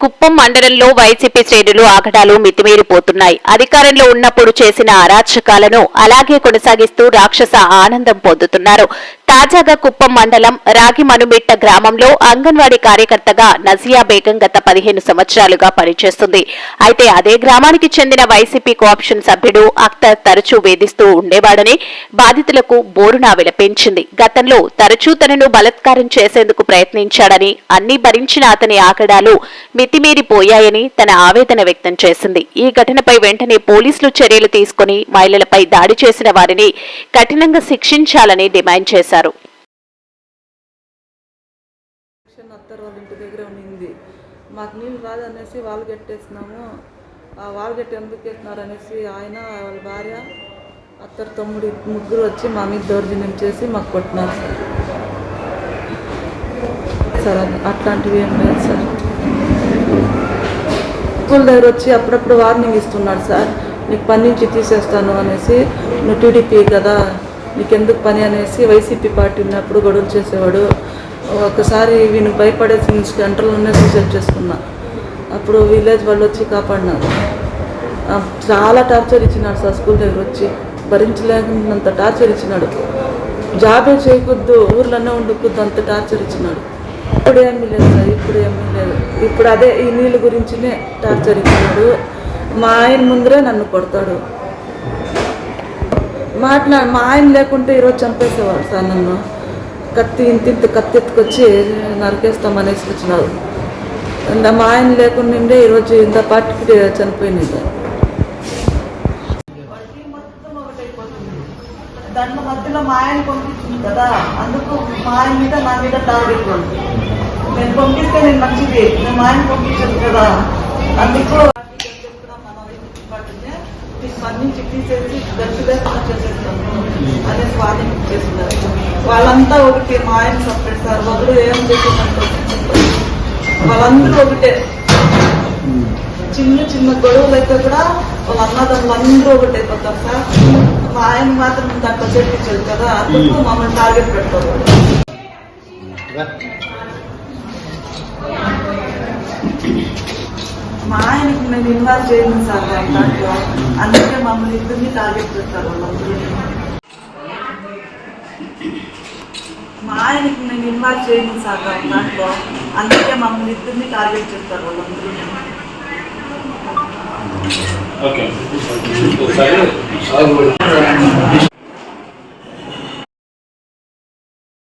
కుప్పం మండలంలో వైసీపీ శ్రేణులు ఆగడాలు మితిమీరిపోతున్నాయి. అధికారంలో ఉన్నప్పుడు చేసిన అరాచకాలను అలాగే కొనసాగిస్తూ రాక్షస ఆనందం పొందుతున్నారు. తాజాగా కుప్పం మండలం రాగిమనుమిట్ట గ్రామంలో అంగన్వాడీ కార్యకర్తగా నజియా బేగం గత 15 సంవత్సరాలుగా పనిచేస్తుంది. అయితే అదే గ్రామానికి చెందిన వైసీపీ కోఆప్షన్ సభ్యుడు అఖ్తర్ తరచూ వేధిస్తూ ఉండేవాడని బాధితులకు బోరునా విలపించింది. గతంలో తరచూ తనను బలాత్కారం చేసేందుకు ప్రయత్నించాడని, అన్ని భరించిన అతని ఆగడాలు మితిమీరిపోయాయని తన ఆవేదన వ్యక్తం చేసింది. ఈ ఘటనపై వెంటనే పోలీసులు చర్యలు తీసుకుని మహిళలపై దాడి చేసిన వారిని కఠినంగా శిక్షించాలని డిమాండ్ చేశారు. మాకు నీళ్ళు రాదనేసి వాళ్ళు కట్టేసినాము. ఆ వాళ్ళు కట్టి ఎందుకు వేసినారు అనేసి ఆయన వాళ్ళ భార్య అత్తరు తమ్ముడు ముగ్గురు వచ్చి మా మీద దౌర్జన్యం చేసి మాకు కొట్టినారు సార్. అట్లాంటివి ఏం లేదు సార్. స్కూల్ దగ్గర వచ్చి అప్పుడప్పుడు వార్నింగ్ ఇస్తున్నాడు సార్, నీకు పని నుంచి తీసేస్తాను అనేసి. నువ్వు టీడీపీ కదా, నీకెందుకు పని అనేసి వైసీపీ పార్టీ ఉన్నప్పుడు గొడవలు చేసేవాడు. ఒకసారి వీని భయపడేసి గంటల్లోనే సూసైడ్ చేసుకున్నా. అప్పుడు విలేజ్ వాళ్ళు వచ్చి కాపాడినారు. చాలా టార్చర్ ఇచ్చినాడు సార్. స్కూల్ దగ్గర వచ్చి భరించలేనంత టార్చర్ ఇచ్చినాడు. జాబే చేయకూడదు, ఊర్లోనే ఉండకూడదు, అంత టార్చర్ ఇచ్చినాడు. ఇప్పుడు ఏమీ లేదు సార్, ఇప్పుడు ఏమీ లేదు. ఇప్పుడు అదే ఈ నీళ్ళ గురించినే టార్చర్ ఇచ్చినాడు. మా ఆయన ముందరే నన్ను కొడతాడు. మా ఆయన లేకుంటే ఈరోజు చంపేసేవాడు సార్. నన్ను కత్తి ఇంత కత్తి ఎత్తుకొచ్చి నరికేస్తామనేసి వచ్చినారు. మా ఆయన లేకుండా ఈరోజు ఇంత పాటికి చనిపోయింది సార్. దాంట్లో మధ్యలో మా ఆయన పంపించింది కదా, అందుకు మా ఆయన మీద నా మీద టార్గెట్ ఉంది. నేను పంపిస్తే నేను మంచిది, నేను మా ఆయన పంపించదు కదా, అందుకు స్పందించి తీసేసి గట్టి లేకుండా చేసేస్తాను అనేసి వార్నింగ్ చేస్తున్నారు. వాళ్ళంతా ఒకటి, మా ఆయన సపరేట్ సార్. వదులు ఏం చేసిందంటే వాళ్ళందరూ ఒకటే. చిన్న చిన్న గొడవలు అయితే కూడా వాళ్ళ అన్నదమ్ములు అందరూ ఒకటి అయిపోతారు సార్. మా ఆయన మాత్రం దాంట్లో చేర్పించదు కదా, అందుకు మమ్మల్ని టార్గెట్ పెడతారు. మా ఆయనకి మేము ఇన్వాల్వ్ చేయను సార్ దాంట్లో, అందుకే మమ్మల్ని ఇద్దరిని టార్గెట్ చేస్తారు వాళ్ళందరూ. మా ఆయనకి మేము ఇన్వాల్వ్ చేయను సార్ దాంట్లో, అందుకే మమ్మల్ని ఇద్దరిని టార్గెట్ చేస్తారు వాళ్ళందరూ.